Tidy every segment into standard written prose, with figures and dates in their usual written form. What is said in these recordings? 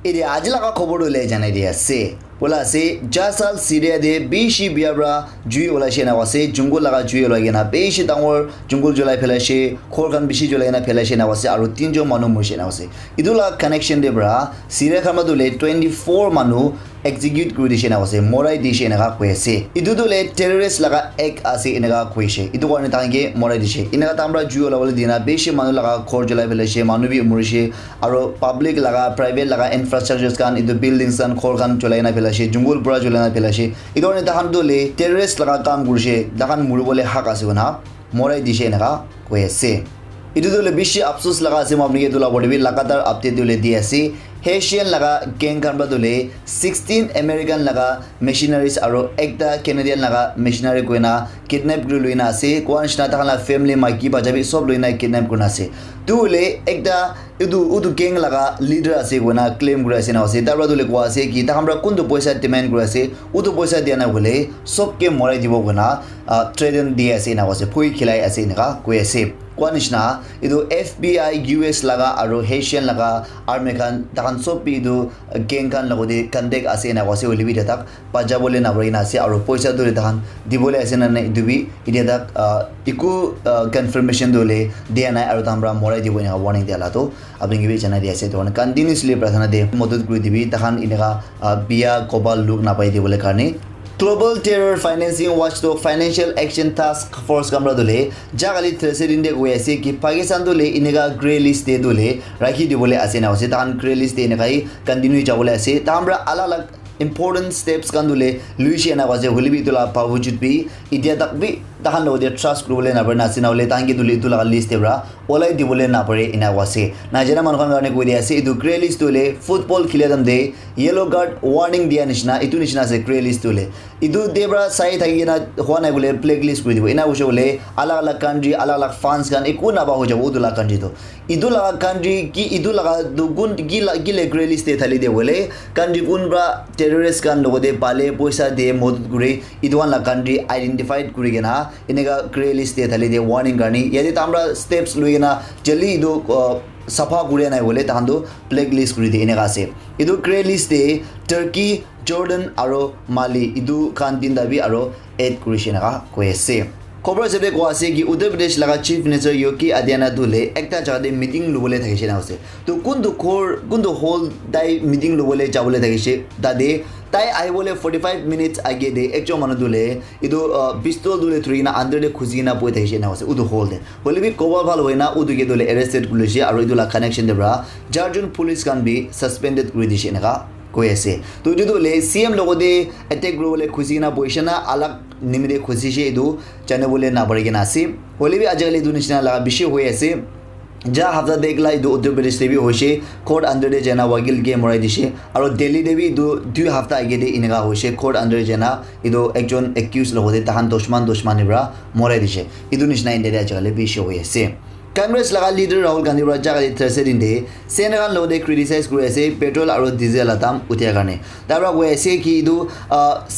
এরে আজ লাগা খবর হলে জানাই দিয়ে আছে বলা আছে জাসাল সিরিয়া দে বেশি বিয়াবরা জুই ওলাইছে না আছে জঙ্গল লাগা জুই ওলাই না বেশি ডাঙর জঙ্গল জ্বলাই ফেলাইছে খোরখান বেশি জ্বলাই না ফেলাইছে না আছে আর তিনজন মানুষ মরছে না আছে ইদুলা কানেকশন দেবরা সিরিয়া খামা দুলে 24 মানুষ execute করে দিছে না আছে মরাই দিছে না কইছে ইদু দুলে টেররিস্ট লাগা এক আছে এনেগা কইছে ইদু কারণে তাকে মরাই দিছে এনেগা তো আমরা জুই ওলাবলে দিনা বেশি মানুষ লাগা খোর জ্বলাই ফেলাইছে মানুষ বি মরিছে আর পাবলিক লাগা প্রাইভেট লাগা ইনফ্রাস্ট্রাকচারস কান ইদু বিল্ডিংস কান খোরখান জ্বলাই না ফেলাইছে জঙ্গল পুরা জ্বলাই না ফেলাইছে এই কারণে তাহান দলে টেররিস্ট লাগা কাম করছে দেখান মুড়বলে হাক আছে না মরাই দিছে এনেগা কইছে ইদু দলে বেশি আফসোস লাগা আছে আপনি কে তোলা বড়বি লাগাতার আপডেট দলে দিয়ে আছে হেশিয়ান লাগা গেং কানবা দলে 16 আমেরিকান লাগা মেশিনারিজ আর একটা কানাডিয়ান লাগা মেশিনারি কইনা কিডন্যাপ করে লইনা আছে কোয়ানশনা তাহলা ফ্যামিলি মাইকি বাজাবি সব লইনা কিডন্যাপ করনা আছে দুলে একটা উদু গেং লাগা লিডার আছে কইনা ক্লেম করে আছে না আছে তারপর দলে কোয়া আছে কি তা আমরা কোনটো পয়সা ডিমান্ড করে আছে উদু পয়সা দিয়া না বলে সবকে মরাই দিব কইনা ট্রেডন দিয়ে আছে না আছে ফুই খিলাই আছে না কই আছে কোয়ানশনা ইদু FBI US লাগা আর হেশিয়ান লাগা আর্মি খান তাহান সব ইদু গেং খান লগতে কন্টেক্ট আছে না আছে ওলিবি তাক পাজাবলে না বলে না আছে আর পয়সা দলে তাহান দিবলে আছে না ইদুবি ইডিয়া তাক ইকু কনফার্মেশন দলে দিয়া নাই আর আমরা মরাই দিব না ওয়ার্নিং দিয়ালা তো আপনি কি জানা দিয়ে আছে তো কন্টিনিউসলি প্রার্থনা দে মদত করে দিবি তাহান ইনেগা বিয়া কবাল লুক না পাই দিবলে কারণে Global Terror Financing Watchdog Financial Action Task Force kamra dole jagali threser inde goyase ki Pakistan dole inega gray list de dole rakhi dibole ase na ase tan gray list de negai continue jabole ase ta amra alag important steps kan dole luisiana waje holibi tola pawujud bi idia tak bi tahan lode trust grole na barna sina ole tangi dole tola list ebra olai dibole na pare ina wase na jena manukhan garne koi dia ase idu gray list dole football khiledam de yellow card warning dia nishna itu nishna ase gray list dole idu debra sai thagi na hona gole blacklist koi dibo ina ushe bole alag country alag fans kan ikuna ba ho jabo udula country to idu laga country ki idu laga dugun gile gray list de thali de bole country kunbra terrorist kan logode pale poisa de modut gure idwan la country identified kuri gena inega gray list de thali de warning garni yadi tamra steps luina jali idu safa gure na bole tando blacklist kuri de inega ase idu gray list de Turkey Jordan aro Mali idu kan din dabi aro aid kuri shena ka koese খবর হিসেবে কোয়া আছে কি উত্তর প্রদেশ লাগা chief minister Yogi Adityanath দুলে একটা জায়গাতে meeting লবলে থাকিছে না আছে তো কোনটো হোল তাই মিটিং লবলে যাবলে থাকিছে দাদে তাই আই বলে 45 মিনিটস আগে দে একজন মানুষ দুলে ইদু পিস্তল দুলে থ্রি না আন্ডারে খুঁজি না পই থাকিছে না আছে উদু হোল দে বলে বি কবল ভাল হয় না উদুকে দুলে অ্যারেস্টেড করেছে আর ইদুলা কানেকশন দেবরা জার্জন পুলিশ কান বি সাসপেন্ডেড করে দিছে না কৈ আছে তো যদি দলে সিএম লগতে এটেক গ্রোবলে খুঁজি না বইছে না আলাগ নিমিরে খুঁজিছে ইদু জানে বলে না পারে কিনা আছে বলে বি আজিকালি ইদু নিচিনা লাগা বেশি হয়ে আছে যা হাফতা দেখলা ইদু উত্তর প্রদেশ দেবী হয়েছে কোর্ট আন্ডারে জেনা ওয়াগিল গে মরাই দিছে আর দিল্লি দেবী ইদু 2 হাফতা আগে দে ইনেগা হয়েছে কোর্ট আন্ডারে জেনা ইদু একজন একিউজ লগতে তাহান দোষমানিবরা মরাই দিছে ইদু নিচিনা ইন্ডিয়া আজিকালি বেশি হয়ে আছে Congress laga leader Rahul Gandhi ra jaga threser inde Senegal lode criticize kore ase petrol aro diesel atam utia karne tabra go ase ki idu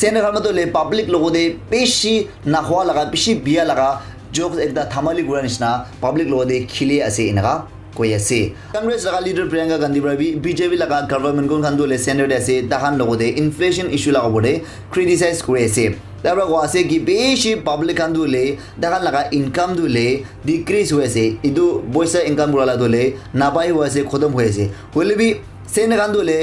Senegal ma dole public logode beshi nahwa laga beshi biya laga jokes ekda thamali gura nishna public logode khile ase inaga koi ase Congress laga leader Priyanka Gandhi ra bi BJP laga government kon khan dole senator ase tahan logode inflation issue laga bode criticize kore ase তারপর আছে কি বেশি public কান দুলে দেখান লাগা income দুলে decrease হয়েছে ইদু পয়সা ইনকাম করা দলে নাপাই হয়েছে খতম হয়েছে হলে বি সেন কান দুলে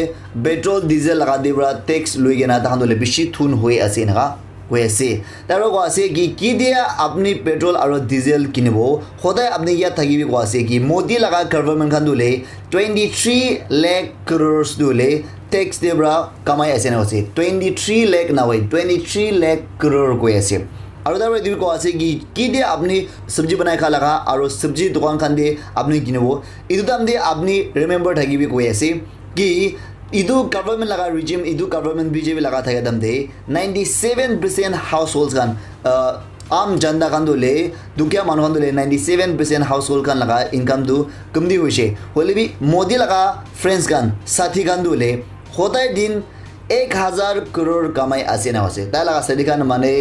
পেট্রোল ডিজেল লাগা দিবরা ট্যাক্স লই গেনা তাহান দুলে বেশি থুন হয়ে আছে না হয়েছে তারপর আছে কি দিয়া আপনি পেট্রোল আর ডিজেল কিনব সদায় আপনি ইয়াত থাকিবি আছে কি মোদি লাগা গভর্নমেন্ট খান দুলে 23 লাখ crores দুলে ট্যাক্স দেবরা কামাই আছে না আছে 23 লাখ না হয় 23 লাখ crore কই আছে আর তারপরে দিবি আছে কি দিয়ে আপনি সবজি বানাই খা লাগা আর সবজি দোকান খান দিয়ে আপনি কিনব ইদু দাম দিয়ে আপনি রিমেম্বার থাকিবি কই আছে কি ইদু গভর্নমেন্ট লাগা রিজিম ইদু গভর্নমেন্ট বিজেপি লাগা থাকে দাম দে 97% হাউসহোল্ডস খান आम जनता खान दोले दुखिया मानु खान दोले 97% हाउसहोल्ड खान लगा इनकम दो कमदी हुई होले भी मोदी लगा फ्रेंड्स खान साथी खान दोले होता है दिन 1000 करोड़ कमाई आसे ना होसे ता लगा साथी खान माने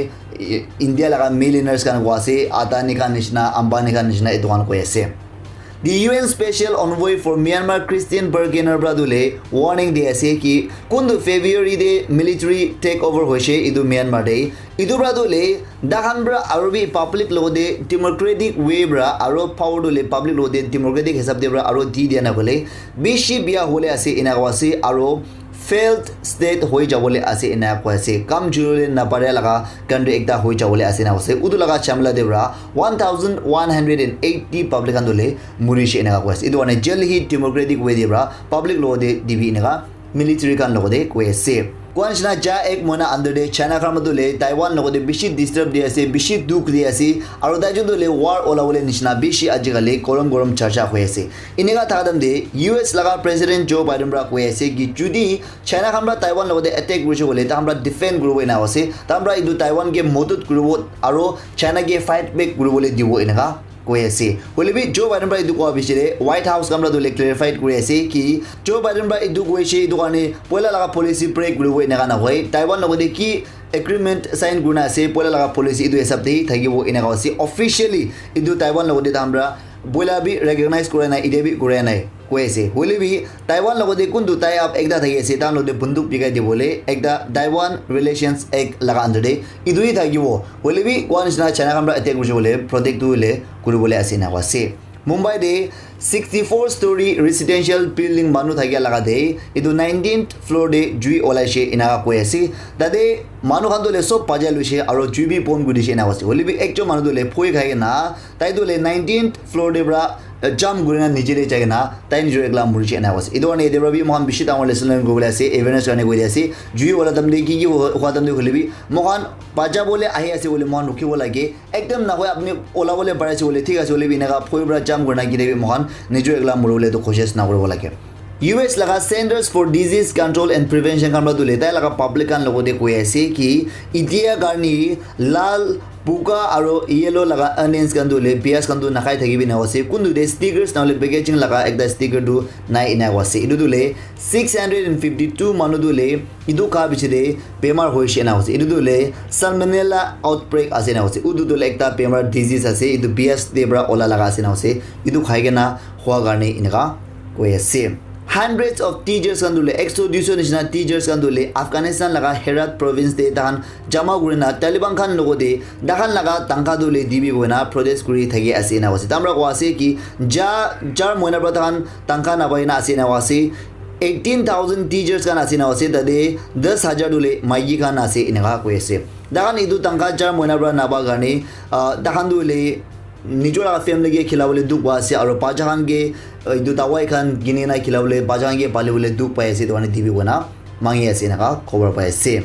इंडिया लगा मिलियनर्स खान वासे आदानी खान निशना अंबानी खान निशना ए दुकान को ऐसे The UN Special Envoy for Myanmar Christian Burgener Bradule warning de ase ki kundu February de military takeover hoise idu Myanmar de idu bradule dahanbra arobi public lode democratic way bra aro power dole public lode democratic hesab de bra aro di dia na bole bishi bia hole ase ina wase aro failed state hoi jabole ase ina kwase kam jurule na pare laga country ekta hoi jabole ase na wase udu laga chamla debra 1180 public andole murishi ina kwase idu ane jelhi democratic way debra public law de dibi ina military kan logode kwase Kwanshna ja ek mona under de China khamadule Taiwan logode bishi disturb de ase bishi duk de ase aro dajudule war olawole nishna bishi ajigale gorom charcha hoyase inega thadam de US laga president Joe Biden bra hoyase gi judi China khamra Taiwan logode attack guru wole ta hamra defend guru ina ase ta hamra idu Taiwan ge modut guru aro China ge fight back guru wole dibo inega koyase holibi Joe Biden bra idu ko bishire White House kamra dole clarified koyase ki Joe Biden bra idu koyse idu kane poila laga policy break guru ina kana hoy Taiwan logode ki agreement sign guna ase poila laga policy idu hesab de thagibo ina kawase officially idu Taiwan logode tamra boila bi recognize korena idebi korena koyase holibi Taiwan logode kundu tai up ekda thagese tan lode bunduk bigai de bole ekda Taiwan relations act laga under de idu thagibo holibi kwanisna China kamra attack guru bole protect dule kuru bole asina wase Mumbai de 64 story residential building manu thagia laga de idu 19th floor de jui olaise ina koyase dade manu khan dole sob pajaluise aro jubi pon gudise ina wase holibi ekjo manu dole phoi khai na tai dole 19th floor de bra jam gurina nijere jagna tai nijore ekla murje ina wase idu ane de rabi mohan bishit amar lesson gobla ase awareness ane gori ase jui wala damle ki hwadam de holibi mohan paja bole ahi ase bole mohan rukhi bola ge ekdam na hoy apni ola bole bare ase bole thik ase holibi ina phoi bra jam gurina girebi mohan nijore ekla murole to khoshes na korbo lage US laga Centers for Disease Control and Prevention kamra dule tai laga public kan logode koi ase ki idia garni lal buka aro yellow laga onions kan dule pias kan du nakai thagibi na wase kundu de stickers na le packaging laga ekda sticker du nai ina wase idu dule 652 manu dule idu ka bichide bemar hoise na wase idu dule salmonella outbreak ase na wase idu dule ekta bemar disease ase idu pias debra ola laga ase na wase idu khaigena hwa garni inga koi ase Hundreds of teachers kandule extradition nishna teachers kandule Afghanistan laga Herat province de dahan jama gurina Taliban khan logode dahan laga tangka dule dibi bona protest kuri thagi ase na wase tamra ko ase ki jar moina pradhan tangka na baina ase na wase 18,000 teachers kan ase na wase dade 10,000 dule maigi kan ase inaga ko ase dahan idu tangka jar moina pra na ba gane dahan dule nijora family ge khilawle duk wase aro pajahan ge idu dawai khan ginena khilawle pajahan ge palewle duk paise to ani dibi bona mangi ase na ka khobor paise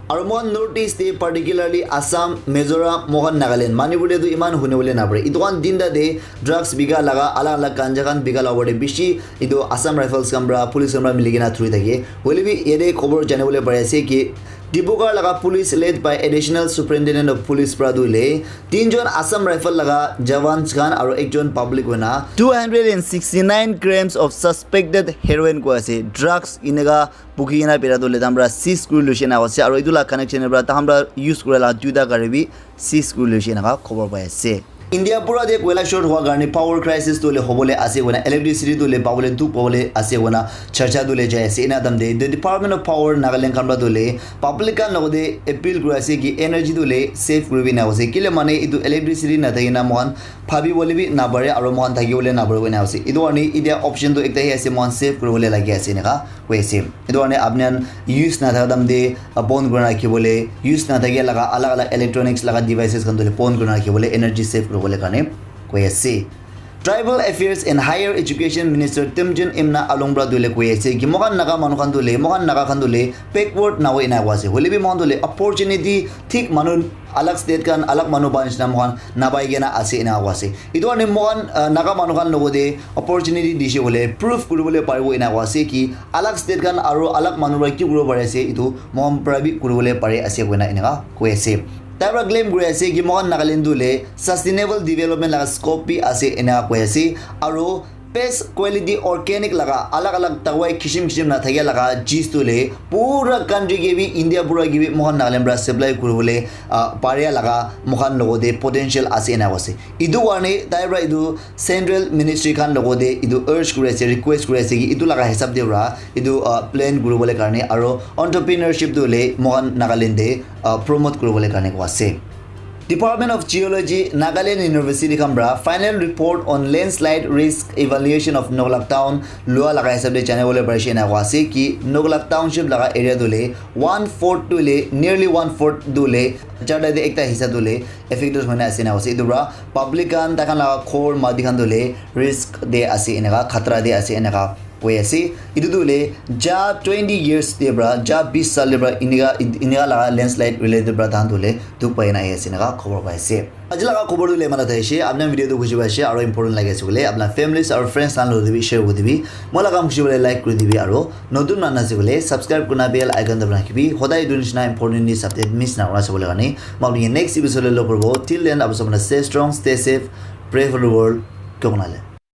aro mon notice de particularly Assam Mizoram Mohan Nagaland Manipur de iman hunebole na pare iduan dinda de drugs biga laga ala ala ganja kan biga lawade bishi idu Assam Rifles kamra police kamra miligena through thage holibi ede khobor janebole pare ase ki Dibugar laga police led by additional superintendent of police Pradule tinjon Assam Rifle laga Jawans Khan aro ekjon public wena 269 grams of suspected heroin ko ase drugs inega bukina peradule tamra 6 guru lushena ase aro idula connection bra tamra use kurala duda garibi 6 guru lushena ka khobor pai ase India pura de koila short hua garni power crisis dole hobole ase wona electricity dole pawole du pawole ase wona charcha dole jai ase ina damde the Department of Power Nagaland kamra dole public kan logode appeal kura ase ki energy dole save kurbi na ase kile mane idu electricity na thayina mohan phabi bole bi na bare aro mohan thagi bole na bare na ase idu ani idia option to ekta hi ase mohan save kurole lagi ase neka hoise idu ani apnan use na thadam de bond guna ki bole use na thagi laga alag alag electronics laga devices kan dole bond guna ki bole energy save bole kane koyase Tribal Affairs and Higher Education Minister Timjin Imna Alongbra dole koyase ki mogan naga manukan dole mogan naga kan dole backward na na wase holibi mon dole opportunity thik manun alag state kan alag manu banish na mogan nabai gena ase ina wase idu ani mogan naga manukan logode opportunity dishe bole proof kurubole paribo ina wase ki alag state kan aro alag manu ra ki guro parese idu mon prabi kurubole pare ase koina ina koyase Tabra claim gure gi mohan Nagaland dule sustainable development laga scope ase ena koyase aro best quality organic laga alag alag tawai kishim na thagya laga jis to le pura country ge bi India pura ge bi mohan Nagaland bra supply kuribole paria laga mohan logode potential ase na wase idu warne taibra idu central ministry khan logode idu urge kurese request kurese ki idu laga hisab de bra idu plan kuribole karne aro entrepreneurship to le mohan Nagaland de promote kuribole karne ko ase Department of Geology, Nagaland University Canberra final report on landslide risk evaluation of Noglak Town Lua laga hisab de chane bole parise na wase ki Noglak Township laga area dole 1/4 dole nearly 1/4 dole jada de ekta hisa dole affected hona ase na wase idura public kan takan laga khor madi kan dole risk de ase enaka khatra de ase enaka Poesi, idudule ja 20 years debra, ja 20 sal debra iniga laga landslide related bra dhandule duk paina ase naga khobor paise. Ajla ka khobor dule mana thaise apna video to buji paise aro important lage sugule apna families or friends san lo dibi share ko dibi mola kam khushi bole like kori dibi aro notun manna sigule subscribe kuna bell icon dabna kibi hodai dunishna important news update miss na ora sabole gani mabni next episode lo korbo till then abusomna stay strong stay safe pray for the world kognale